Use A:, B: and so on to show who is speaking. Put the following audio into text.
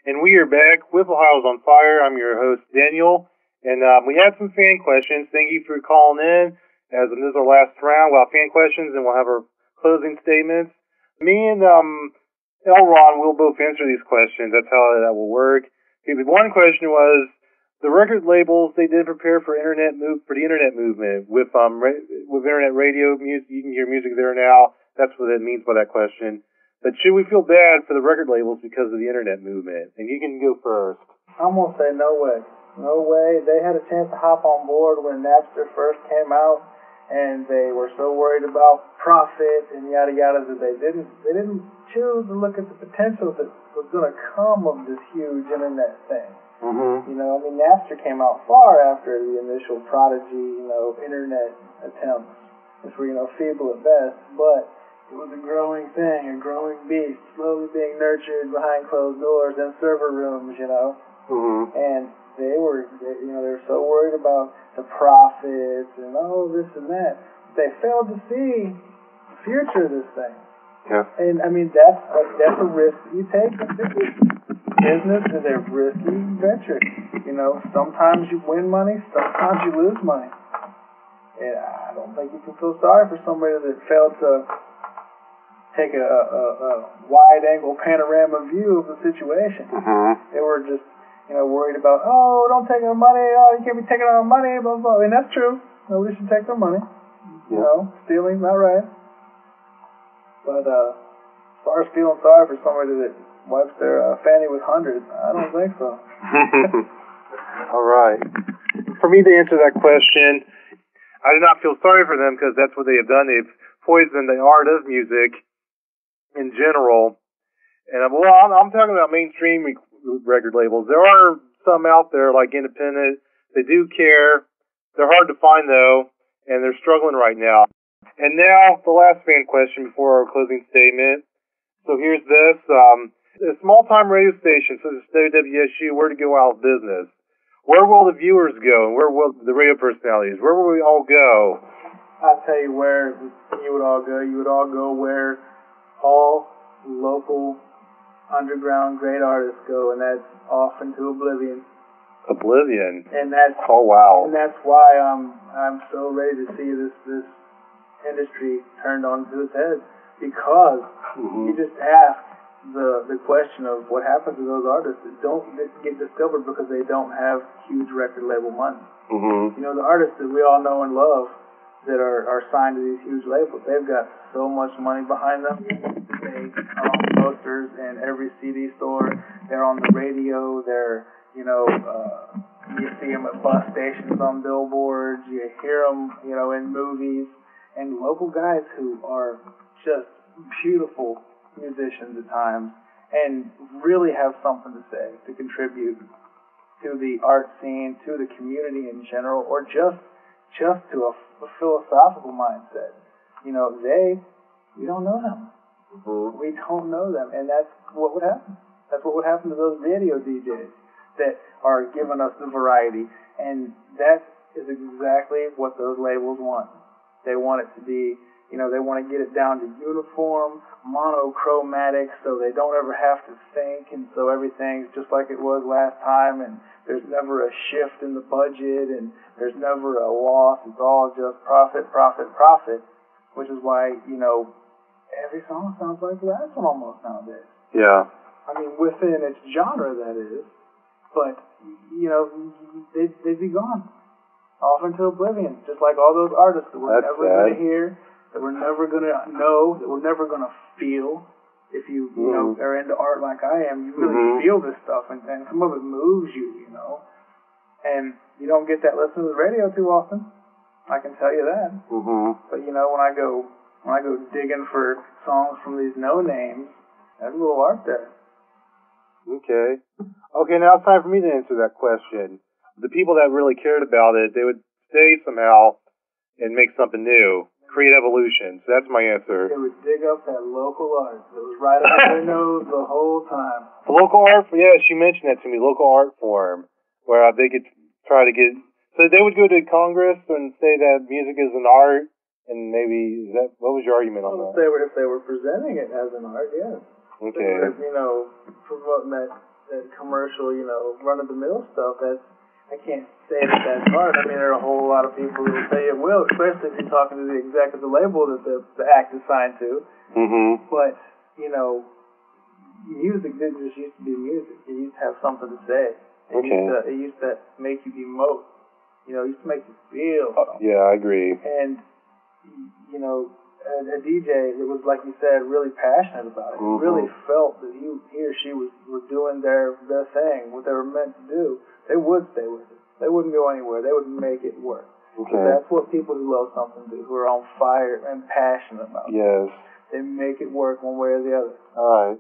A: And we are back with Ohio's on Fire. I'm your host, Daniel. And we had some fan questions. Thank you for calling in. As this is our last round, we'll have fan questions and we'll have our closing statements. Me and Elron will both answer these questions. That's how that will work. One question was, the record labels, they did prepare for the internet movement with internet radio music. You can hear music there now. That's what it means by that question. But should we feel bad for the record labels because of the internet movement? And you can go first.
B: I'm going to say no way. No way. They had a chance to hop on board when Napster first came out, and they were so worried about profit and yada yada that they didn't choose to look at the potential that was going to come of this huge internet thing.
A: Mm-hmm.
B: Napster came out far after the initial prodigy, internet attempts, which were, feeble at best, but it was a growing thing, a growing beast, slowly being nurtured behind closed doors in server rooms,
A: Mm-hmm.
B: And they were so worried about the profits and this and that. They failed to see the future of this thing.
A: Yeah.
B: And that's a risk you take. Business is a risky venture. Sometimes you win money, sometimes you lose money. And I don't think you can feel sorry for somebody that failed to take a wide-angle panorama view of the situation.
A: Mm-hmm.
B: They were just, worried about, don't take our money, you can't be taking our money, blah, blah. And that's true. Nobody should take their money.
A: Yeah.
B: Stealing's not right. But as far as feeling sorry for somebody that wipes their fanny with hundreds, I don't think so.
A: All right. For me to answer that question, I do not feel sorry for them because that's what they have done. They've poisoned the art of music in general. And I'm talking about mainstream record labels. There are some out there like independent. They do care. They're hard to find though, and they're struggling right now. And now the last fan question before our closing statement. So here's this: a small-time radio station such as WWSU were to go out of business, where will the viewers go, and where will the radio personalities? Where will we all go?
B: I'll tell you where you would all go. You would all go where all local underground great artists go, and that's off into oblivion.
A: Oblivion.
B: And that's
A: wow.
B: And that's why I'm so ready to see this industry turned onto its head, because you just ask the question of what happens to those artists that don't get discovered because they don't have huge record label money.
A: Mm-hmm.
B: The artists that we all know and love that are signed to these huge labels, they've got so much money behind them. They are on posters in every CD store. They're on the radio. They're, you see them at bus stations on billboards. You hear them, in movies. And local guys who are just beautiful musicians at times and really have something to say, to contribute to the art scene, to the community in general, or just to a philosophical mindset. We don't know them.
A: Mm-hmm.
B: We don't know them, and that's what would happen. That's what would happen to those radio DJs that are giving us the variety, and that is exactly what those labels want. They want it to be, they want to get it down to uniform, monochromatic, so they don't ever have to think, and so everything's just like it was last time, and there's never a shift in the budget, and there's never a loss. It's all just profit, profit, profit, which is why, every song sounds like the last one almost nowadays.
A: Yeah.
B: Within its genre, that is. But, they'd be gone. Off into oblivion. Just like all those artists that we're never going to hear, that we're never going to know, that we're never going to feel. If you, are into art like I am, you really feel this stuff, and some of it moves you, And you don't get that listening to the radio too often. I can tell you that.
A: Mm-hmm.
B: But, when I go digging for songs from these no-names, there's a little art there.
A: Okay, now it's time for me to answer that question. The people that really cared about it, they would stay somehow and make something new, create evolution. So that's my answer.
B: They would dig up that local art that was right up their nose the whole time.
A: The local art, yes, you mentioned that to me, local art form, where they could try to get, so they would go to Congress and say that music is an art, and maybe, what was your argument on that?
B: If they were presenting it as an art, yes.
A: Okay.
B: They were, promoting that that commercial, run-of-the-mill stuff, I can't say that that's hard. I mean, there are a whole lot of people who will say it will, especially if you're talking to the exec of the label that the act is signed to.
A: Mm-hmm.
B: But, music didn't just used to be music. It used to have something to say. It used to make you emote. It used to make you feel something.
A: Yeah, I agree.
B: And, a DJ that was, like you said, really passionate about it,
A: mm-hmm.
B: really felt that he or she were doing their thing, what they were meant to do, they would stay with it. They wouldn't go anywhere. They would make it work.
A: Okay.
B: That's what people who love something do, who are on fire and passionate about it.
A: Yes.
B: They make it work one way or the other.
A: All right.